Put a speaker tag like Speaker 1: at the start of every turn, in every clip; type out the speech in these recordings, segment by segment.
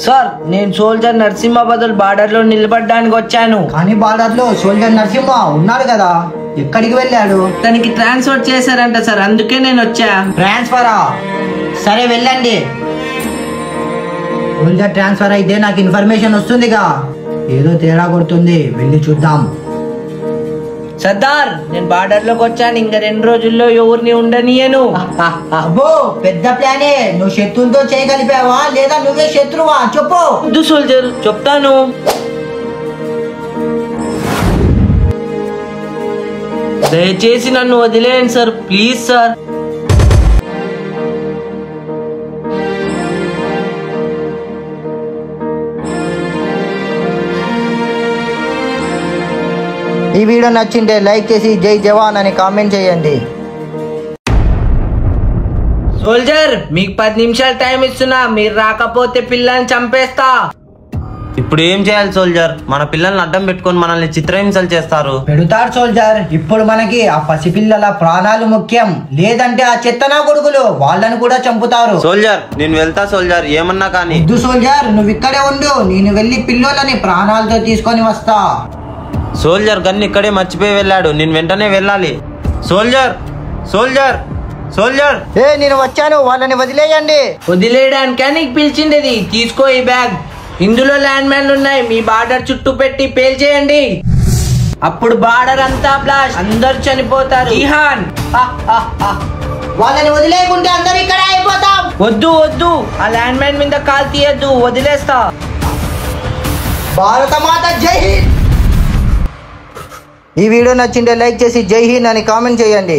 Speaker 1: Sir నేను soldier Narasimha బదులు border లో నిలబడడానికి వచ్చాను.
Speaker 2: కానీ బార్డర్ లో సోల్జర్ నరసింహ ఉన్నాడు కదా, ఎక్కడికి వెళ్ళాడు?
Speaker 1: తనకి ట్రాన్స్ఫర్ చేశారంట సార్, అందుకే నేను వచ్చా.
Speaker 2: ట్రాన్స్ఫరా? సరే వెళ్ళండి. సోల్జర్ ట్రాన్స్ఫర్ అయితే నాకు ఇన్ఫర్మేషన్ వస్తుందిగా, ఏదో తేడా కొడుతుంది, వెళ్ళి చూద్దాం.
Speaker 1: సర్దార్ నేను బార్డర్ లోకి వచ్చాను, ఇంకా 2 రోజుల్లో ఎవరిని ఉండనియను.
Speaker 2: అబ్బో పెద్ద ప్లానే. నువ్వు శత్రువులతో చేయగలిపావా లేదా నువ్వే శత్రువా చెప్పు.
Speaker 1: వద్దు సోల్జర్, చెప్తాను. దయచేసి నన్ను వదిలేయండి సార్, ప్లీజ్ సార్.
Speaker 2: ఈ వీడియో నచ్చింటే లైక్ చేసి జై జవాన్ అని కామెంట్ చేయండి.
Speaker 1: సోల్జర్ మీకు 10 నిమిషాలు టైం ఇస్తున్నా, మీరు రాకపోతే పిల్లని చంపేస్తా.
Speaker 3: ఇప్పుడు ఏం చేయాలి సోల్జర్? మన పిల్లల్ని అడ్డం పెట్టుకొని మనల్ని చిత్రహింసలు చేస్తారు.
Speaker 2: పెడతారు సోల్జర్. ఇప్పుడు మనకి ఆ పసిపిల్లల ప్రాణాలు ముఖ్యం, లేదంటే ఆ చెత్తనా కొడుకులు వాళ్ళని కూడా చంపుతారు.
Speaker 3: సోల్జర్ నేను వెళ్తా సోల్జర్, ఏమన్నా కానీ.
Speaker 2: వద్దు సోల్జర్, నువ్వు ఇక్కడే ఉండు, నేను వెళ్ళి పిల్లలని ప్రాణాలతో తీసుకొని వస్తా.
Speaker 3: సోల్జర్ గన్ ఇక్కడే మర్చిపోయి వెళ్ళాడు, నేను వెంటనే వెళ్ళాలి. సోల్జర్ సోల్జర్ సోల్జర్
Speaker 2: నేను వచ్చాను, వాళ్ళని వదిలేయండి.
Speaker 1: వదిలేయడానికే నీకు పిలిచిండేది. తీసుకో ఈ బ్యాగ్, ఇందులో ల్యాండ్ మైన్లు ఉన్నాయి, మీ బార్డర్ చుట్టూ పెట్టి పేల్చేయండి. అప్పుడు బార్డర్ అంతా బ్లాస్ట్, అందరు చనిపోతారు. జిహాన్
Speaker 2: వాళ్ళని వదిలేయకుంటే అందరు ఇక్కడ అయిపోతాం.
Speaker 1: వద్దు వద్దు, ఆ ల్యాండ్ మైన్ మీద కాల్ తీయద్దు, వదిలేస్తా.
Speaker 2: భారత మాత జై హింద్. ఈ వీడియో నచ్చింటే లైక్ చేసి జై హింద్ అని కామెంట్ చేయండి.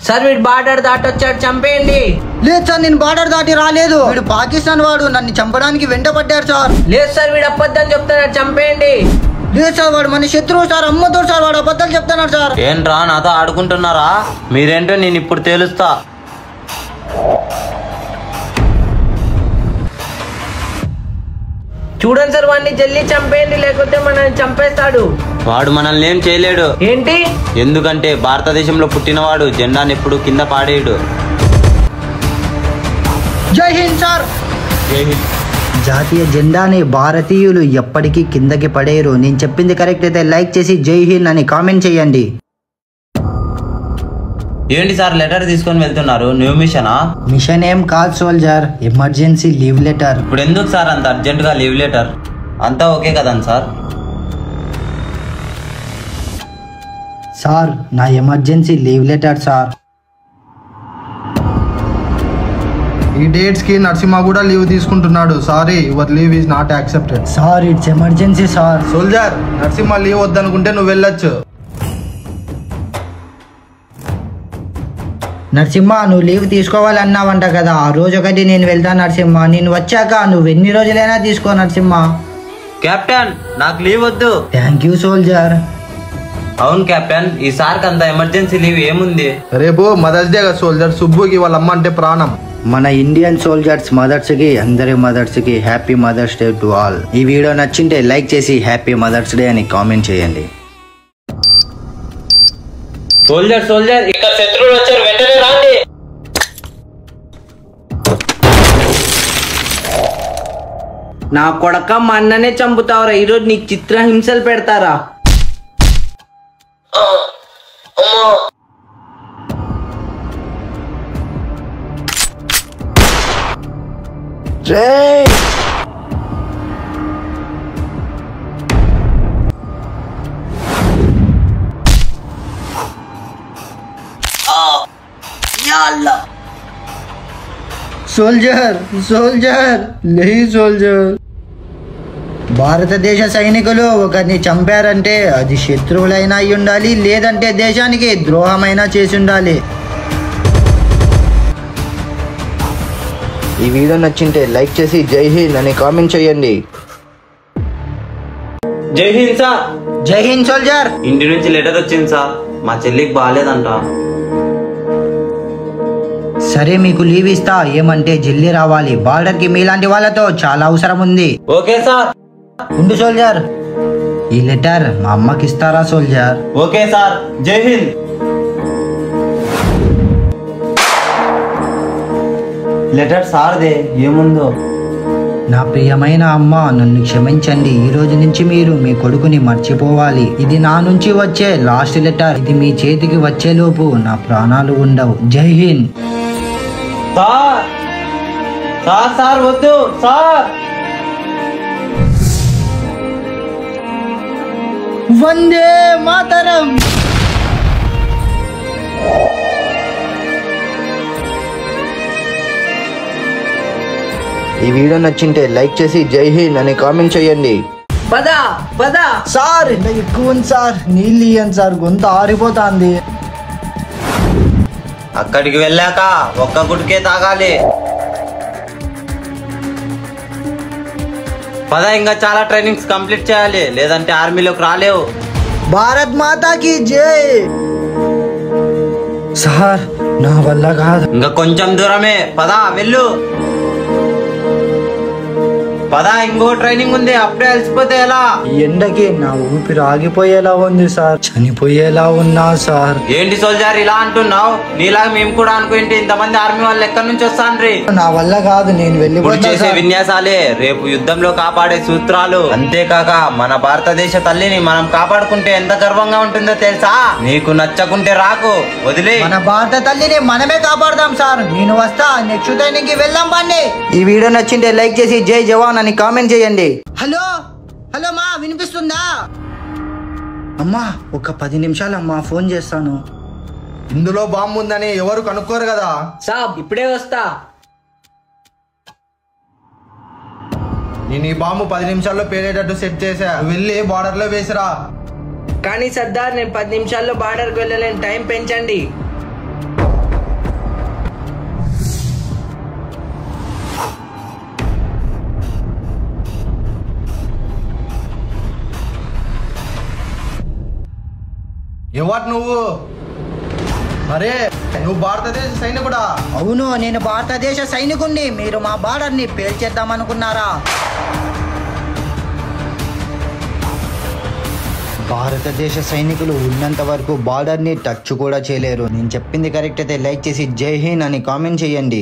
Speaker 1: సార్ వీడు బార్డర్ దాటొచ్చాడు, చంపేయండి.
Speaker 2: లేదు సార్, నేను బార్డర్ దాటి రాలేదు. వీడు పాకిస్తాన్ వాడు, నన్ను చంపడానికి వెంటపడ్డాడు సార్.
Speaker 1: లేదు సార్ వీడు అబద్ధం చెప్తున్నాడు, చంపేయండి.
Speaker 2: లేదు సార్, వాడు మన శత్రువు సార్, అమ్మతోడు సార్, వాడు అబద్ధాలు చెప్తున్నాడు సార్.
Speaker 3: ఏంట్రా నాతో ఆడుకుంటున్నారా? మీరేంటో నేను ఇప్పుడు తేలుస్తా.
Speaker 1: చూడండి సార్, వాడిని జల్దీ చంపేయండి, లేకపోతే మనల్ని చంపేస్తాడు.
Speaker 3: వాడు మనల్ని ఏం చేయలేడు.
Speaker 1: ఏంటి?
Speaker 3: ఎందుకంటే భారతదేశంలో పుట్టినవాడు జెండాను ఎప్పుడు కింద పాడేయడు.
Speaker 2: జై హింద్ సార్.
Speaker 3: జై హింద్.
Speaker 2: జాతీయ జెండాని భారతీయులు ఎప్పటికీ కిందకి పడేయరు. నేను చెప్పింది కరెక్ట్ అయితే లైక్ చేసి జై హింద్ అని కామెంట్ చేయండి.
Speaker 3: ఏంటి సార్ లెటర్ తీసుకొని వెళ్తున్నారు? న్యూ మిషనా?
Speaker 2: మిషన్ ఏం కాదు సోల్జర్, ఎమర్జెన్సీ లీవ్ లెటర్.
Speaker 3: ఇప్పుడు ఎందుకు సార్ అంత అర్జెంట్ గా లీవ్ లెటర్? అంతా ఓకే కదండి సార్?
Speaker 2: సార్ నా ఎమర్జెన్సీ లీవ్ లెటర్ సార్.
Speaker 4: ఈ డేట్స్ కి నరసింహ కూడా లీవ్ తీసుకుంటున్నాడు. Sorry, your leave is not accepted.
Speaker 2: Sir it's emergency sir.
Speaker 4: Soldier Narasimha leave వద్దనుకుంటే నువ్వు వెళ్ళొచ్చు.
Speaker 2: నరసింహ నువ్వు లీవ్ తీసుకోవాలన్నావంట కదా, ఆ రోజు ఒకటి నేను వెళ్తాను నరసింహ. నేను వచ్చాక నువ్వు ఎన్ని రోజులైనా తీసుకో నరసింహ.
Speaker 3: కెప్టెన్ నాకు లీవ్ వద్దు.
Speaker 2: Thank you soldier.
Speaker 3: అవును కెప్టెన్, ఈసారికి అంత ఎమర్జెన్సీ లీవ్ ఏముంది?
Speaker 4: రేపు మదర్స్ డే కదా సోల్జర్, సుబ్బుకి వాళ్ళ అమ్మ అంటే ప్రాణం.
Speaker 2: మన ఇండియన్ సోల్జర్స్ మదర్స్ కి, అందరి మదర్స్ కి happy mothers day to all. ఈ వీడియో నచ్చింటే లైక్ చేసి హ్యాపీ మదర్స్ డే అని కామెంట్ చేయండి.
Speaker 3: సోల్జర్ సోల్జర్ ఇక్కడ శత్రువులు వచ్చారు, వెంటనే రాండి.
Speaker 1: నా కొడక మా అన్ననే చంపుతావరా, ఈరోజు నీకు చిత్రహింసలు పెడతారా? సోల్జర్ సోల్జర్ లే సోల్జర్. భారతదేశ సైనికులు ఒకరిని చంపారంటే అది శత్రువులైనా అయి ఉండాలి, లేదంటే దేశానికి ద్రోహమైనా చేసి ఉండాలి. ఈ వీడియో నచ్చింటే లైక్ చేసి జై హింద్ అని కామెంట్ చేయండి.
Speaker 3: జై హింద్ సార్.
Speaker 2: జై హింద్ సోల్జర్.
Speaker 3: ఇంటి నుంచి లెటర్ వచ్చింది సార్, మా చెల్లికి బాగాలేదంట.
Speaker 2: సరే మీకు లీవ్ ఇస్తా, ఏమంటే జల్దీ రావాలి. బార్డర్ కి మీలాంటి వాళ్ళతో చాలా అవసరం ఉంది.
Speaker 3: Okay sir.
Speaker 2: ఉండు సోల్జర్, ఈ లెటర్ మా అమ్మకి ఇస్తారా సోల్జర్?
Speaker 3: Okay sir. జై హింద్. లెటర్ సార్దే ఏముందో.
Speaker 2: నా ప్రియమైన అమ్మ, నన్ను క్షమించండి. ఈ రోజు నుంచి మీరు మీ కొడుకుని మర్చిపోవాలి. ఇది నా నుంచి వచ్చే లాస్ట్ లెటర్. ఇది మీ చేతికి వచ్చేలోపు నా ప్రాణాలు ఉండవు. జై హింద్.
Speaker 3: సార్ సార్ సార్ వద్దు సార్.
Speaker 2: వందే మాతరం. ఈ వీడియో నచ్చింటే లైక్ చేసి జై హింద్ అని కామెంట్ చేయండి.
Speaker 1: పద పద.
Speaker 2: సార్ ఎంత ఎక్కువ ఉంది సార్, నీళ్ళు ఇయ్యండి సార్, గొంతు ఆరిపోతాంది.
Speaker 3: అక్కడికి వెళ్ళాక ఒక్క గుడికే తాగాలి. పద, ఇంకా చాలా ట్రైనింగ్స్ కంప్లీట్ చేయాలి, లేదంటే ఆర్మీలోకి రాలేవు.
Speaker 2: భారత్ మాతాకి జై. సార్ నా వల్ల కాదు.
Speaker 3: ఇంకా కొంచెం దూరమే, పద వెళ్ళు. పద, ఇంకో ట్రైనింగ్ ఉంది, అప్పుడే అలసిపోతే ఎలా?
Speaker 2: ఈ ఎండకి నా ఊపిరి ఆగిపోయేలా ఉంది సార్, చనిపోయేలా ఉన్నా సార్.
Speaker 3: ఏంటి సోల్జర్ ఇలా అంటున్నావు? నీలాగా మేము కూడా అనుకుంటే ఇంతమంది ఆర్మీ వాళ్ళు ఎక్కడి నుంచి వస్తాండ్రి?
Speaker 2: నా వల్ల కాదు, నేను
Speaker 3: ఇప్పుడు
Speaker 2: వెళ్ళిపోతా
Speaker 3: చేసే
Speaker 2: సార్.
Speaker 3: విన్యాసాలే రేపు యుద్ధంలో కాపాడే సూత్రాలు. అంతేకాక మన భారతదేశ తల్లిని మనం కాపాడుకుంటే ఎంత గర్వంగా ఉంటుందో తెలుసా? నీకు నచ్చకుంటే రాకు, వదిలే.
Speaker 2: మన భారత తల్లిని మనమే కాపాడదాం సార్. నేను వస్తా, నెక్స్ట్ ట్రైనింగ్ కి వెళ్దాం పండి. ఈ వీడియో నచ్చింటే లైక్ చేసి జై జవాన్ అని కామెంట్ చేయండి. హలో హలో మా, వినిపిస్తుందా? అమ్మా ఒక 10 నిమిషాలు అమ్మా, ఫోన్ చేస్తాను.
Speaker 4: ఇందులో బాంబు ఉందని ఎవరు కనుక్కోరు కదా.
Speaker 1: సాబ్ ఇప్పుడే వస్తా.
Speaker 4: నేను ఈ బాంబు 10 నిమిషాల్లో పేలేటట్టు సెట్ చేసా. వెళ్ళి బార్డర్ లో వేసిరా.
Speaker 1: కానీ సర్దార్, నేను 10 నిమిషాల్లో బార్డర్కి వెళ్ళలేను, టైం పెంచండి.
Speaker 4: ఎవరు నువ్వు? అరే నువ్వు భారతదేశ సైనికుడా?
Speaker 2: అవును, నేను భారతదేశ సైనికుణ్ణి. మీరు మా బార్డర్ ని పేల్చేద్దాం అనుకున్నారా? భారతదేశ సైనికులు ఉన్నంత వరకు బార్డర్ ని టచ్ కూడా చేయలేరు. నేను చెప్పింది కరెక్ట్ అయితే లైక్ చేసి జై హింద్ అని కామెంట్ చేయండి.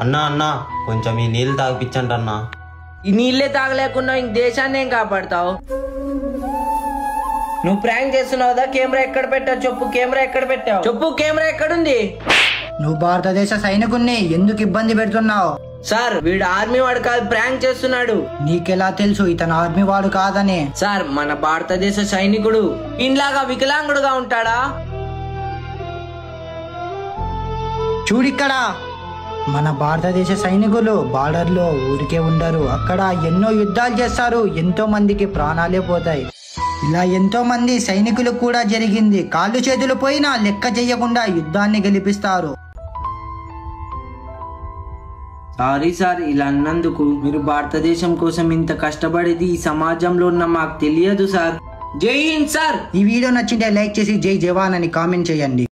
Speaker 3: అన్నా అన్నా, కొంచెం ఈ నీళ్ళు తాగిపించండి అన్నా.
Speaker 1: ఈ నీళ్ళే తాగలేకున్నా ఇంక దేశాన్ని ఏం కాపాడతావు? నువ్వు ప్రాంక్ చేస్తున్నావుదా? కెమెరా ఎక్కడ పెట్టావు చెప్పు, కెమెరా ఎక్కడ పెట్టావు చెప్పు, కెమెరా ఎక్కడుంది?
Speaker 2: నువ్వు భారతదేశ సైనికుణ్ణి ఎందుకు ఇబ్బంది పెడుతున్నావు?
Speaker 1: సార్ వీడు ఆర్మీ వాడు కాదు, ప్రాంక్ చేస్తున్నాడు.
Speaker 2: నీకెలా తెలుసు ఇతను ఆర్మీ వాడు కాదని?
Speaker 1: సార్ మన భారతదేశ సైనికుడు ఇంలాగా వికలాంగుడుగా ఉంటాడా?
Speaker 2: చూడిక్కడ, మన భారతదేశ సైనికులు బార్డర్ లో ఊరికే ఉండరు. అక్కడ ఎన్నో యుద్ధాలు చేస్తారు, ఎంతో మందికి ప్రాణాలే పోతాయి. ఇలా ఎంతో మంది సైనికులకు కూడా జరిగింది. కాళ్ళు చేతులు పోయినా లెక్క చేయకుండా యుద్ధాన్ని గెలిపిస్తారు.
Speaker 1: సారీ సార్ ఇలా అన్నందుకు. మీరు భారతదేశం కోసం ఇంత కష్టపడేది ఈ సమాజంలో ఉన్న మాకు తెలియదు సార్. జై హింద్ సార్.
Speaker 2: ఈ వీడియో నచ్చింటే లైక్ చేసి జై జవాన్ అని కామెంట్ చేయండి.